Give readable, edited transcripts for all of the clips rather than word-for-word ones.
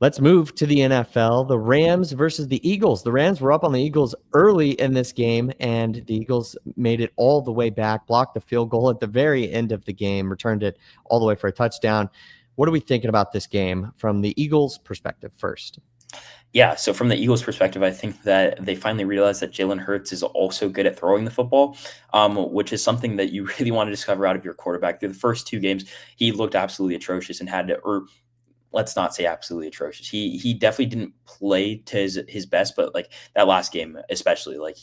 Let's move to the NFL. The Rams versus the Eagles. The Rams were up on the Eagles early in this game, and the Eagles made it all the way back, blocked the field goal at the very end of the game, returned it all the way for a touchdown. What are we thinking about this game from the Eagles' perspective first? Yeah, so from the Eagles' perspective, I think that they finally realized that Jalen Hurts is also good at throwing the football, which is something that you really want to discover out of your quarterback. Through the first two games, he looked absolutely atrocious and had to, or let's not say absolutely atrocious. He definitely didn't play to his best, but like that last game, especially, like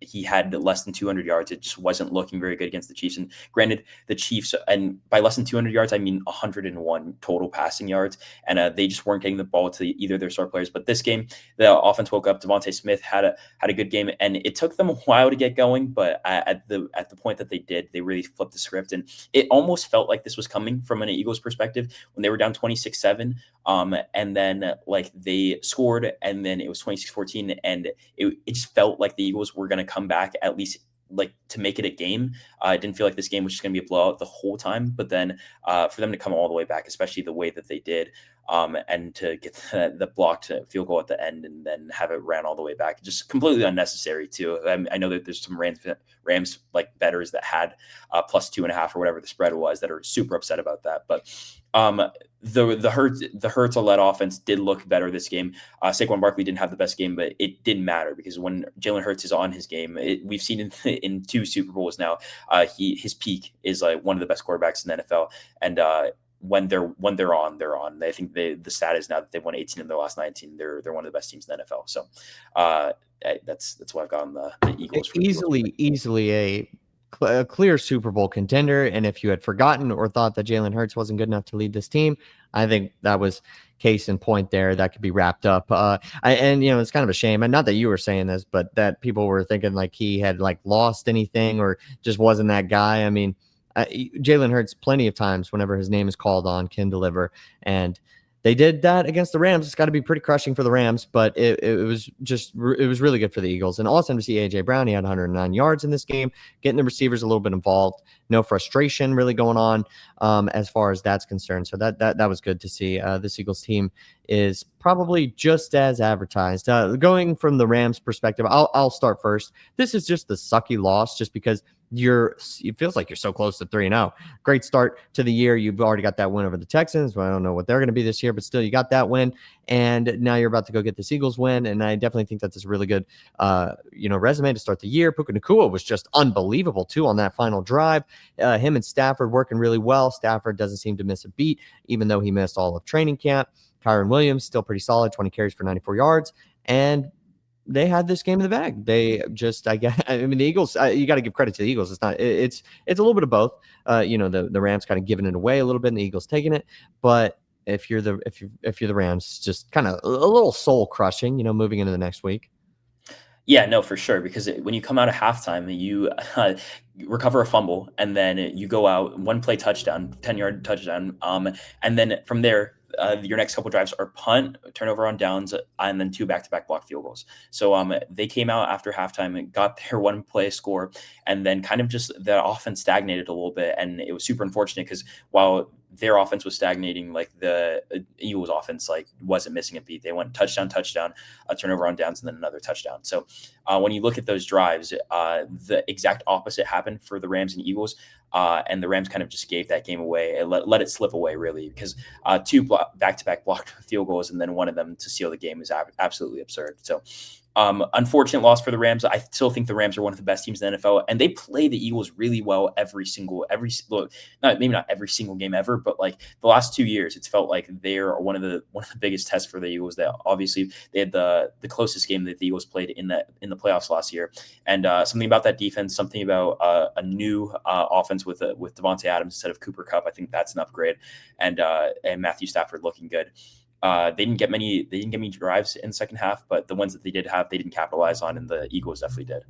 he had less than 200 yards. It just wasn't looking very good against the Chiefs. And granted, the Chiefs, and by less than 200 yards, I mean 101 total passing yards, and they just weren't getting the ball to either of their star players. But this game, the offense woke up. Devontae Smith had a good game, and it took them a while to get going. But at the point that they did, they really flipped the script, and it almost felt like this was coming from an Eagles perspective when they were down 26-7. And then like they scored, and then it was 26-14, and it just felt like the Eagles were going to come back at least like to make it a game. It didn't feel like this game was just going to be a blowout the whole time, but then for them to come all the way back, especially the way that they did, and to get the blocked field goal at the end and then have it ran all the way back, just completely unnecessary too. I know that there's some Rams like bettors that had plus 2.5 or whatever the spread was that are super upset about that, but the Hurts-led offense did look better this game. Saquon Barkley didn't have the best game, but it didn't matter because when Jalen Hurts is on his game, we've seen in 2 Super Bowls now, his peak is like one of the best quarterbacks in the NFL, and when they're on, they're on. I think the stat is now that they've won 18 in their last 19. They're one of the best teams in the NFL. So that's why I've got on the Eagles. Easily a clear Super Bowl contender. And if you had forgotten or thought that Jalen Hurts wasn't good enough to lead this team, I think that was case in point there. That could be wrapped up. And it's kind of a shame. And not that you were saying this, but that people were thinking like he had like lost anything or just wasn't that guy. I mean, Jalen Hurts plenty of times whenever his name is called on can deliver. And they did that against the Rams. It's got to be pretty crushing for the Rams, but it was really good for the Eagles. And awesome to see A.J. Brown. He had 109 yards in this game, getting the receivers a little bit involved. No frustration really going on as far as that's concerned. So that was good to see. This Eagles team is probably just as advertised. Going from the Rams perspective, I'll start first. This is just the sucky loss just because it feels like you're so close to 3-0. Great start to the year. You've already got that win over the Texans. Well, I don't know what they're going to be this year, but still you got that win. And now you're about to go get this Eagles win. And I definitely think that's a really good, resume to start the year. Puka Nacua was just unbelievable too on that final drive. Him and Stafford working really well. Stafford doesn't seem to miss a beat, even though he missed all of training camp. Kyron Williams still pretty solid, 20 carries for 94 yards. And they had this game in the bag. They just, I mean, the Eagles, you got to give credit to the Eagles. It's a little bit of both. The Rams kind of giving it away a little bit and the Eagles taking it. But if you're the Rams, just kind of a little soul crushing, moving into the next week. Yeah, no, for sure. Because when you come out of halftime, you recover a fumble, and then you go out 1 play touchdown, 10-yard touchdown, and then from there, your next couple drives are punt, turnover on downs, and then 2 back-to-back block field goals. So they came out after halftime and got their 1 play score, and then kind of just the offense stagnated a little bit, and it was super unfortunate because while their offense was stagnating, like the Eagles offense like wasn't missing a beat. They went touchdown, a turnover on downs, and then another touchdown. So when you look at those drives, the exact opposite happened for the Rams and Eagles. And the Rams kind of just gave that game away and let it slip away, really, because 2 back-to-back blocked field goals and then one of them to seal the game is absolutely absurd. So unfortunate loss for the Rams. I still think the Rams are one of the best teams in the NFL, and they play the Eagles really well maybe not every single game ever, but like the last 2 years, it's felt like they're one of the biggest tests for the Eagles. That obviously they had the closest game that the Eagles played in the playoffs last year, and something about that defense, something about a new offense with Devontae Adams instead of Cooper Kupp. I think that's an upgrade, and Matthew Stafford looking good. They didn't get many drives in the second half, but the ones that they did have, they didn't capitalize on, and the Eagles definitely did.